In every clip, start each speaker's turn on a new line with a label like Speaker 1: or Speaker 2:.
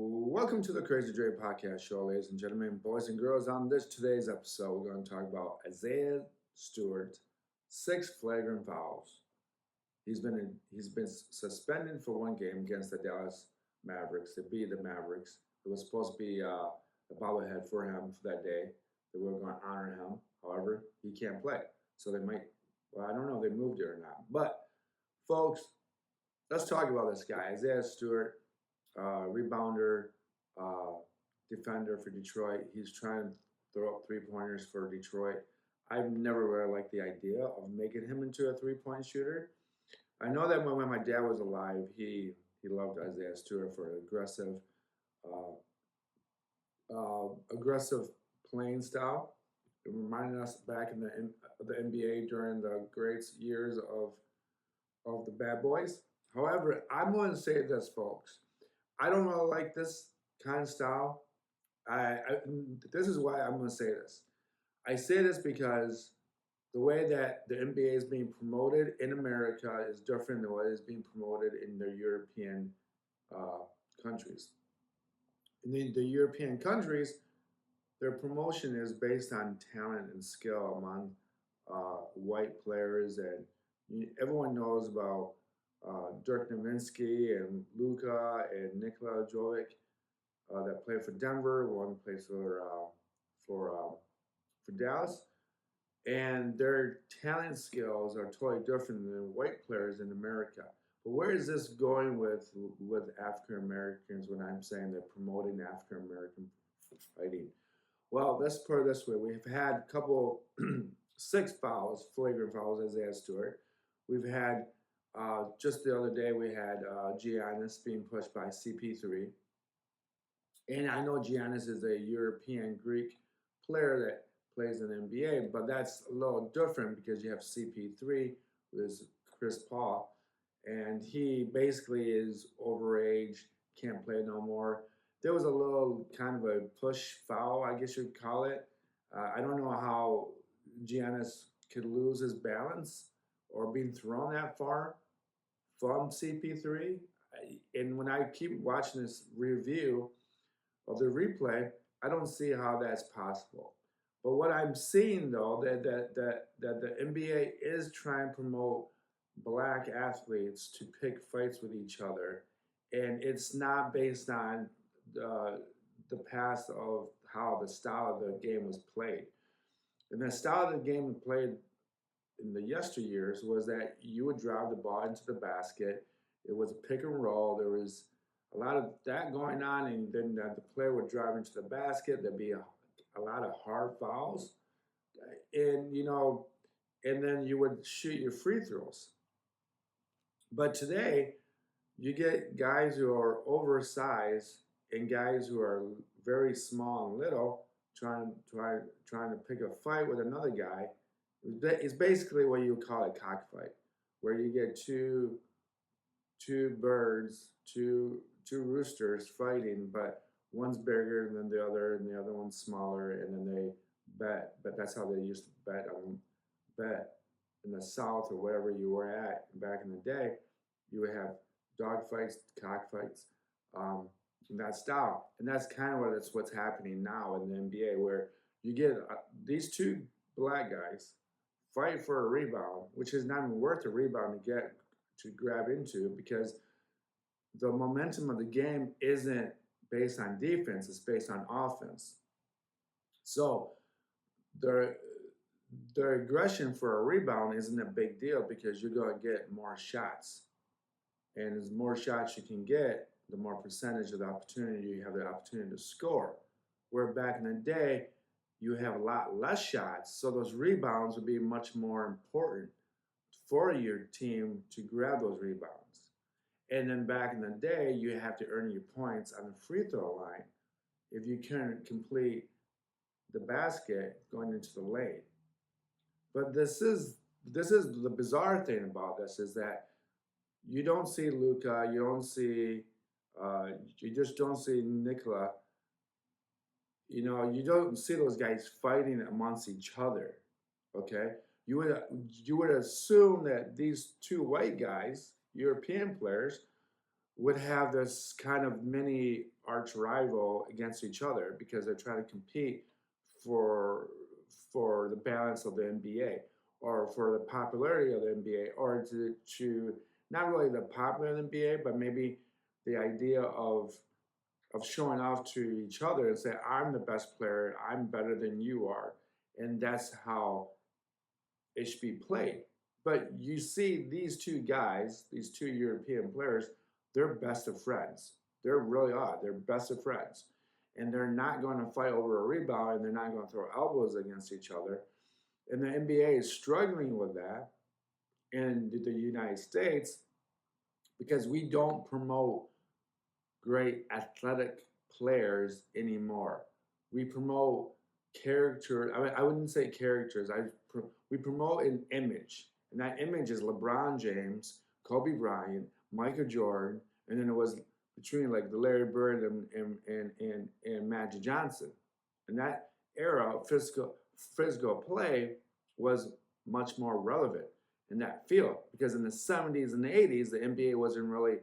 Speaker 1: Welcome to the Crazy Dre Podcast Show, ladies and gentlemen, boys and girls. On today's episode, we're going to talk about Isiah Stewart, 6 flagrant fouls. He's been suspended for 1 game against the Dallas Mavericks. To beat the Mavericks, it was supposed to be a bobblehead for him for that day. They were going to honor him. However, he can't play, so they might. Well, I don't know if they moved it or not. But folks, let's talk about this guy, Isiah Stewart. Rebounder, defender for Detroit. He's trying to throw up 3-pointers for Detroit. I've never really liked the idea of making him into a 3-point shooter. I know that when my dad was alive, he loved Isiah Stewart for aggressive playing style. It reminded us back in the N.B.A. during the great years of the bad boys. However, I'm going to say this, folks. I don't really like this kind of style. This is why I'm going to say this. I say this because the way that the N.B.A. is being promoted in America is different than what is being promoted in the European countries. In the European countries, their promotion is based on talent and skill among white players, and everyone knows about Dirk Nowitzki and Luka and Nikola Jovic that play for Denver. One plays for Dallas, and their talent skills are totally different than white players in America. But where is this going with African Americans when I'm saying they're promoting African American fighting? Well, let's put it this way: we've had a couple 6 fouls, flagrant fouls, Isiah Stewart. We've had just the other day, we had Giannis being pushed by CP3. And I know Giannis is a European Greek player that plays in the N.B.A., but that's a little different because you have CP3, who is Chris Paul, and he basically is overage, can't play no more. There was a little kind of a push foul, I guess you'd call it. I don't know how Giannis could lose his balance or being thrown that far from CP3. And when I keep watching this review of the replay, I don't see how that's possible. But what I'm seeing, though, that the N.B.A. is trying to promote black athletes to pick fights with each other, and it's not based on the past of how the style of the game was played. And the style of the game played in the yesteryears was that you would drive the ball into the basket. It was a pick and roll. There was a lot of that going on, and then the player would drive into the basket. There'd be a lot of hard fouls, and and then you would shoot your free throws. But today, you get guys who are oversized and guys who are very small and little trying to pick a fight with another guy. It's basically what you would call a cockfight, where you get two birds, two roosters fighting, but one's bigger than the other, and the other one's smaller, and then they bet. But that's how they used to bet in the South or wherever you were at back in the day. You would have dog fights, cockfights, in that style, and that's kind of what's happening now in the N.B.A., where you get these 2 black guys fight for a rebound, which is not even worth a rebound to grab into, because the momentum of the game isn't based on defense, it's based on offense. So their aggression for a rebound isn't a big deal because you're going to get more shots. And as more shots you can get, the more percentage of the opportunity you have the opportunity to score. Where back in the day, you have a lot less shots, so those rebounds would be much more important for your team to grab those rebounds. And then back in the day, you have to earn your points on the free throw line if you couldn't complete the basket going into the lane. But this is the bizarre thing about this, is that you don't see Luka, you just don't see Nikola. You don't see those guys fighting amongst each other. Okay, you would assume that these 2 white guys, European players, would have this kind of mini arch rival against each other because they're trying to compete for for the balance of the NBA or for the popularity of the NBA or to not really the popular NBA, but maybe the idea of showing off to each other and say, I'm the best player, I'm better than you are. And that's how it should be played. But you see these two guys, these two European players, they're best of friends. They're really odd. They're best of friends. And they're not going to fight over a rebound and they're not going to throw elbows against each other. And the NBA is struggling with that in the United States because we don't promote great athletic players anymore. We promote character. I mean, I wouldn't say characters. We promote an image, and that image is LeBron James, Kobe Bryant, Michael Jordan, and then it was between like the Larry Bird and Magic Johnson. And that era of physical play was much more relevant in that field because in the 70s and the 80s, the NBA wasn't really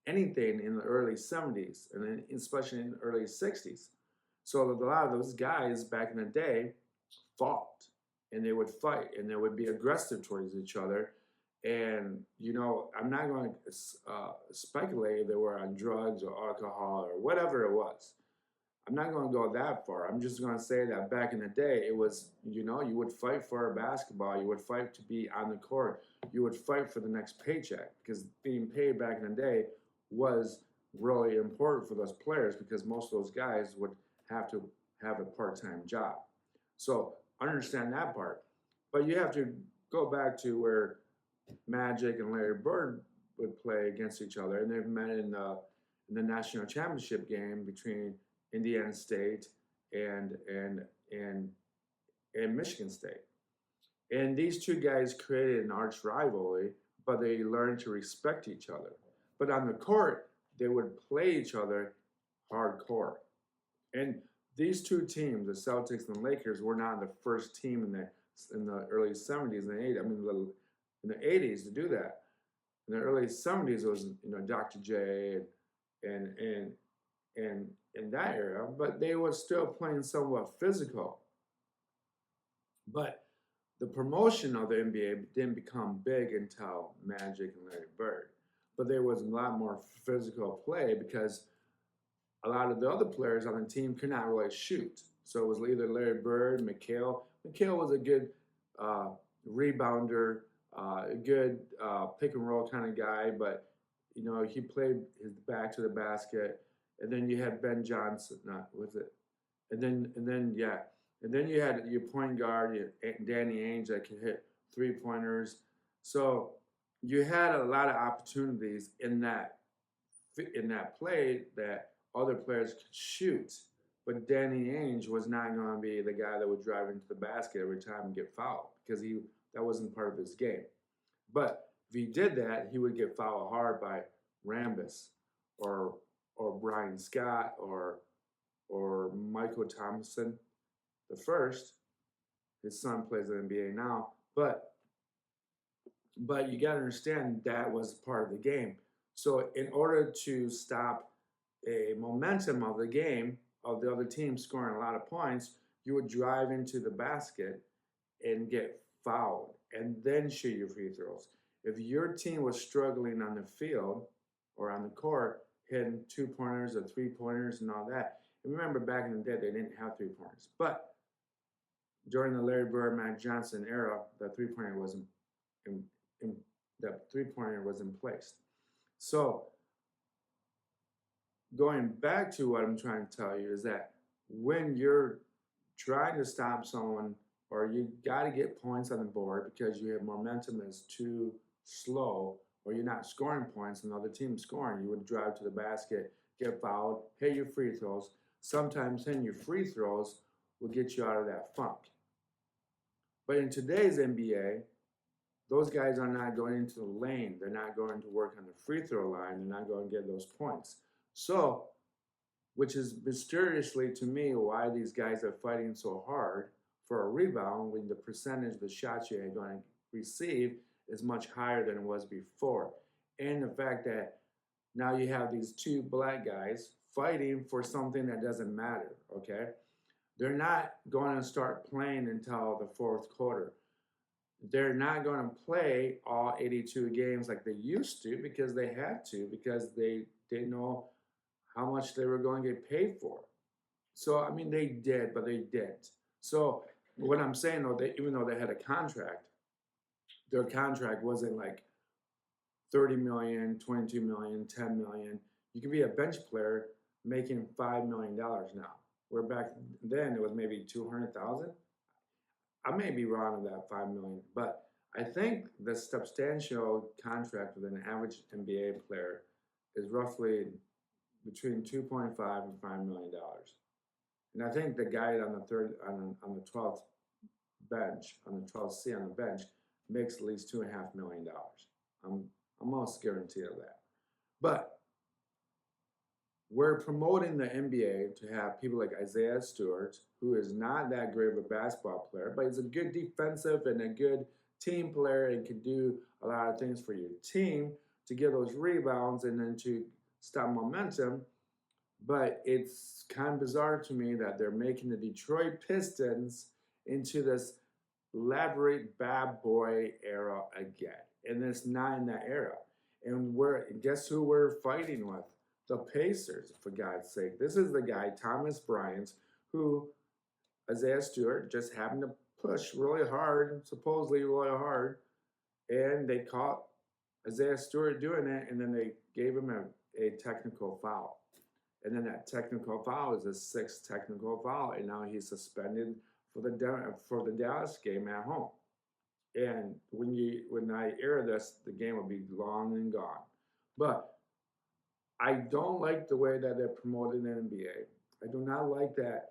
Speaker 1: anything in the early 70s and then especially in the early 60s. So a lot of those guys back in the day fought and they would fight and they would be aggressive towards each other. And, you know, I'm not going to speculate if they were on drugs or alcohol or whatever it was. I'm not going to go that far. I'm just going to say that back in the day, it was, you know, you would fight for a basketball. You would fight to be on the court. You would fight for the next paycheck because being paid back in the day was really important for those players because most of those guys would have to have a part-time job. So understand that part. But you have to go back to where Magic and Larry Bird would play against each other, and they've met in the national championship game between Indiana State and Michigan State. And these two guys created an arch rivalry, but they learned to respect each other. But on the court, they would play each other hardcore. And these two teams, the Celtics and the Lakers, were not the first team in the early 70s and the 80s. I mean, in the 80s to do that. In the early 70s, it was, you know, Dr. J and in that era, but they were still playing somewhat physical. But the promotion of the NBA didn't become big until Magic and Larry Bird. But there was a lot more physical play because a lot of the other players on the team could not really shoot. So it was either Larry Bird, McHale. McHale was a good rebounder, a good pick and roll kind of guy, but you know he played his back to the basket. And then you had Ben Johnson, not was it? And then you had your point guard, Danny Ainge that could hit 3-pointers. So you had a lot of opportunities in that play that other players could shoot. But Danny Ainge was not going to be the guy that would drive into the basket every time and get fouled because that wasn't part of his game. But if he did that, he would get fouled hard by Rambis or Brian Scott or Michael Thompson the first. His son plays in the NBA now, but you got to understand that was part of the game. So in order to stop a momentum of the game of the other team scoring a lot of points, you would drive into the basket and get fouled and then shoot your free throws. If your team was struggling on the field or on the court, hitting 2-pointers or 3-pointers and all that. And remember, back in the day, they didn't have 3-pointers. But during the Larry Bird, Matt Johnson era, the 3-pointer was in place. So going back to what I'm trying to tell you is that when you're trying to stop someone or you got to get points on the board because your momentum is too slow, or you're not scoring points and the other team scoring, you would drive to the basket, get fouled, hit your free throws. Sometimes hitting your free throws will get you out of that funk. But in today's NBA, those guys are not going into the lane. They're not going to work on the free throw line. They're not going to get those points. So, which is mysteriously to me why these guys are fighting so hard for a rebound when the percentage of the shots you're going to receive is much higher than it was before. And the fact that Now you have these two black guys fighting for something that doesn't matter, okay? They're not going to start playing until the fourth quarter. They're not going to play all 82 games like they used to because they had to, because they didn't know how much they were going to get paid for. So, I mean, they did, but they didn't. So, what I'm saying, though, even though they had a contract, their contract wasn't like 30 million, 22 million, 10 million. You can be a bench player making $5 million now. Where back then it was maybe 200,000. I may be wrong on that 5 million, but I think the substantial contract with an average NBA player is roughly between 2.5 and $5 million. And I think the guy on the third on the 12th bench, on the 12th C on the bench, makes at least $2.5 million. I'm almost guaranteed of that. But we're promoting the NBA to have people like Isiah Stewart, who is not that great of a basketball player, but he's a good defensive and a good team player and can do a lot of things for your team to get those rebounds and then to stop momentum. But it's kind of bizarre to me that they're making the Detroit Pistons into this elaborate bad boy era again. And it's not in that era. And guess who we're fighting with? The Pacers, for God's sake. This is the guy, Thomas Bryant, who Isiah Stewart just happened to push really hard, supposedly really hard, and they caught Isiah Stewart doing it, and then they gave him a technical foul. And then that technical foul is a sixth technical foul, and now he's suspended for the Dallas game at home. And when I air this, the game will be long and gone. But I don't like the way that they're promoting the NBA. I do not like that.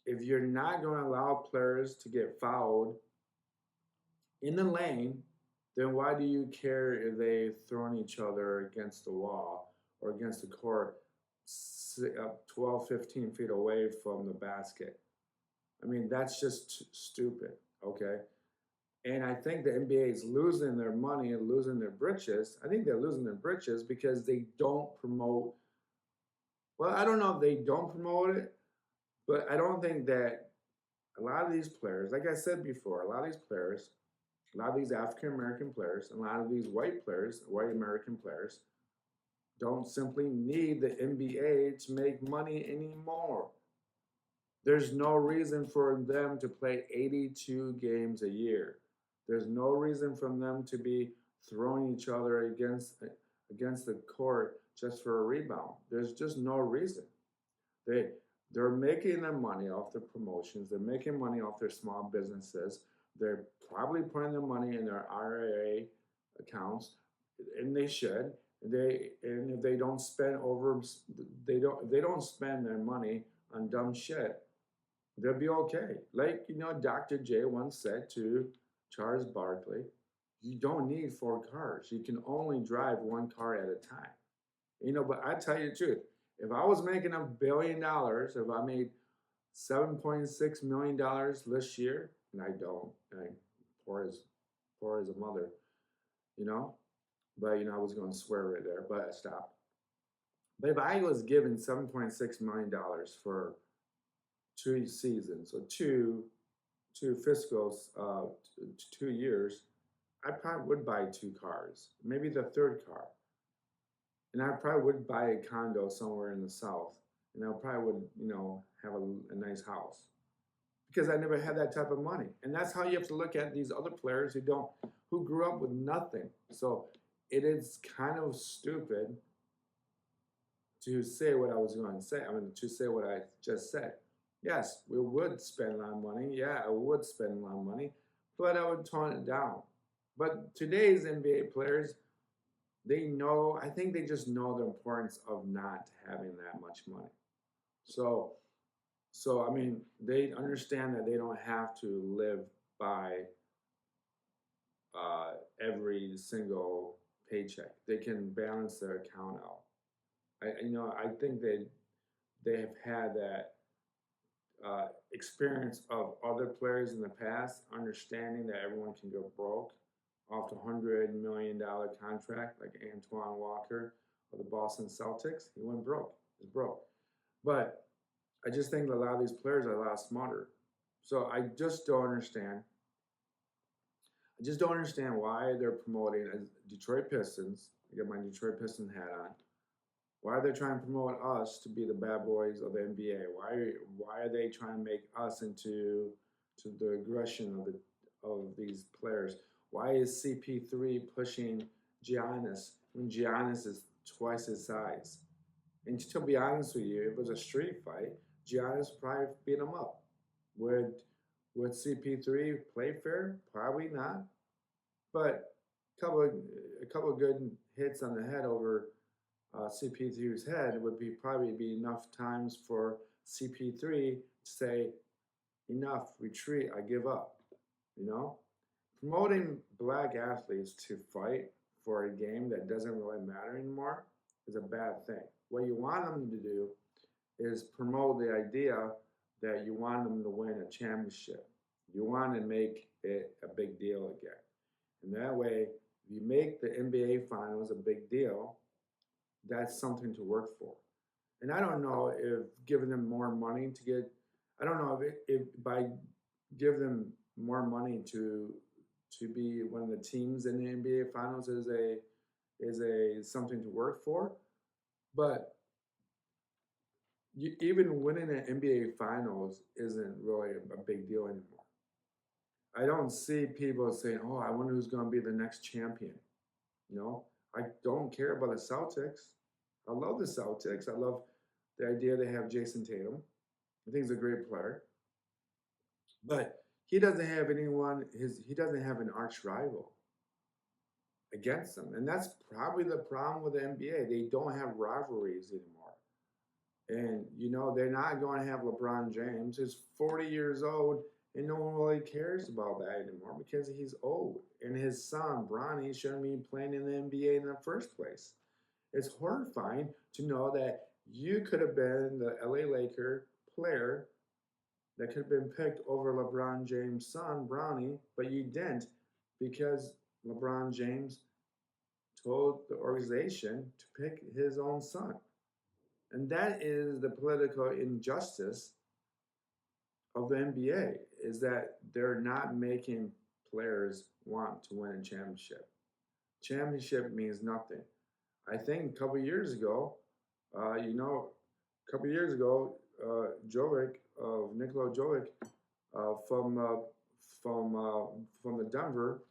Speaker 1: If you're not going to allow players to get fouled in the lane, then why do you care if they throwing each other against the wall or against the court 12, 15 feet away from the basket? I mean, that's just stupid, okay? And I think the NBA is losing their money and losing their britches. I think they're losing their britches because they don't promote. Well, I don't know if they don't promote it, but I don't think that a lot of these players, like I said before, a lot of these players, a lot of these African American players, a lot of these white players, white American players, don't simply need the NBA to make money anymore. There's no reason for them to play 82 games a year. There's no reason for them to be throwing each other against the court just for a rebound. There's just no reason. They're making their money off their promotions. They're making money off their small businesses. They're probably putting their money in their IRA accounts, and they should. And if they don't spend they don't spend their money on dumb shit, they'll be okay. Like, Dr. J once said to Charles Barkley, you don't need 4 cars. You can only drive 1 car at a time. But I tell you the truth, if I was making $1 billion, if I made $7.6 million this year, and I don't, and I poor as a mother, but I was going to swear right there, but I stopped. But if I was given $7.6 million for 2 seasons, or two fiscal 2 years, I probably would buy 2 cars, maybe the third car. And I probably would buy a condo somewhere in the South. And I probably would, have a nice house. Because I never had that type of money. And that's how you have to look at these other players who grew up with nothing. So it is kind of stupid to say what I was going to say. To say what I just said. Yes, we would spend a lot of money. Yeah, I would spend a lot of money. But I would tone it down. But today's NBA players, I think they just know the importance of not having that much money. So they understand that they don't have to live by every single paycheck. They can balance their account out. I think they have had that experience of other players in the past, understanding that everyone can go broke off the $100 million contract, like Antoine Walker, of the Boston Celtics, he went broke. He's broke. But I just think a lot of these players are a lot smarter. So I just don't understand. I just don't understand why they're promoting as Detroit Pistons. I got my Detroit Pistons hat on. Why are they trying to promote us to be the bad boys of the NBA? Why are they trying to make us into to the aggression of these players? Why is CP3 pushing Giannis when Giannis is twice his size? And to be honest with you, if it was a street fight, Giannis would probably beat him up. Would CP3 play fair? Probably not. But a couple of good hits on the head over CP3's head would probably be enough times for CP3 to say, enough, retreat, I give up. You know, promoting black athletes to fight for a game that doesn't really matter anymore is a bad thing. What you want them to do is promote the idea that you want them to win a championship. You want to make it a big deal again. And that way, if you make the NBA Finals a big deal, that's something to work for. And I don't know if giving them more money to get, I don't know if by give them more money to be one of the teams in the NBA Finals is a something to work for, but even winning an NBA Finals isn't really a big deal anymore. I don't see people saying, "Oh, I wonder who's going to be the next champion." You know, I don't care about the Celtics. I love the Celtics. I love the idea they have Jason Tatum. I think he's a great player, but he doesn't have anyone. He doesn't have an arch rival against him, and that's probably the problem with the NBA. They don't have rivalries anymore, and you know they're not going to have LeBron James, who's 40 years old, and no one really cares about that anymore because he's old, and his son Bronny shouldn't be playing in the NBA in the first place. It's horrifying to know that you could have been the LA Laker player that could have been picked over LeBron James' son, Bronny, but you didn't because LeBron James told the organization to pick his own son. And that is the political injustice of the NBA, is that they're not making players want to win a championship. Championship means nothing. I think a couple years ago, Jovic of Nikola Jovic from the Denver,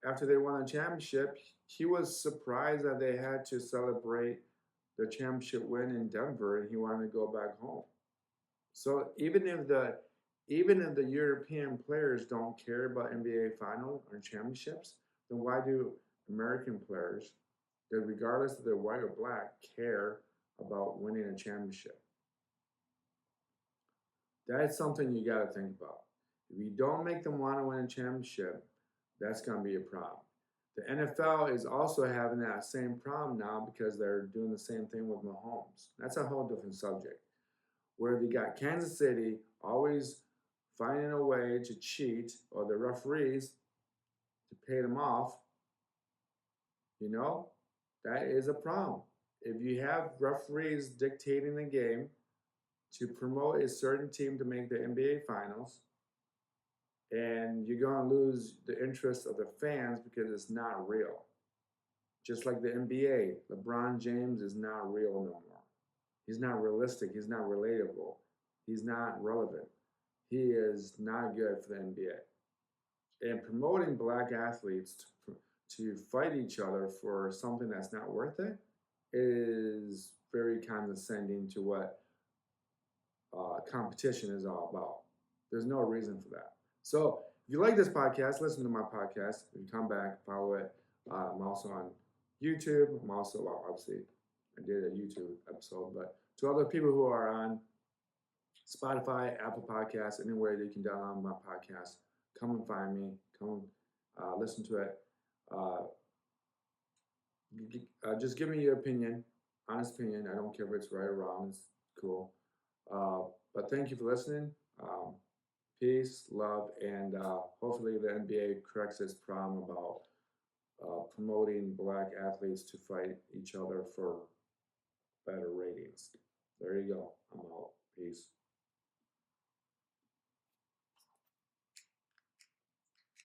Speaker 1: after they won a championship, he was surprised that they had to celebrate the championship win in Denver, and he wanted to go back home. So even if the European players don't care about NBA finals or championships, then why do American players, that regardless if they're white or black, care about winning a championship? That's something you got to think about. If you don't make them want to win a championship, that's going to be a problem. The NFL is also having that same problem now because they're doing the same thing with Mahomes. That's a whole different subject. Where they got Kansas City always finding a way to cheat, or the referees to pay them off, that is a problem. If you have referees dictating the game to promote a certain team to make the NBA Finals, and you're going to lose the interest of the fans because it's not real. Just like the NBA, LeBron James is not real no more. He's not realistic. He's not relatable. He's not relevant. He is not good for the NBA. And promoting black athletes to fight each other for something that's not worth it is very condescending to what competition is all about. There's no reason for that. So if you like this podcast, listen to my podcast. If you come back, follow it. I'm also on YouTube. I'm also, obviously, I did a YouTube episode, but to other people who are on Spotify, Apple Podcasts, anywhere that you can download my podcast, come and find me. Come listen to it. Just give me your opinion, honest opinion. I don't care if it's right or wrong. It's cool. But thank you for listening. Peace, love, and hopefully the NBA corrects this problem about promoting black athletes to fight each other for better ratings. There you go. I'm out. Peace.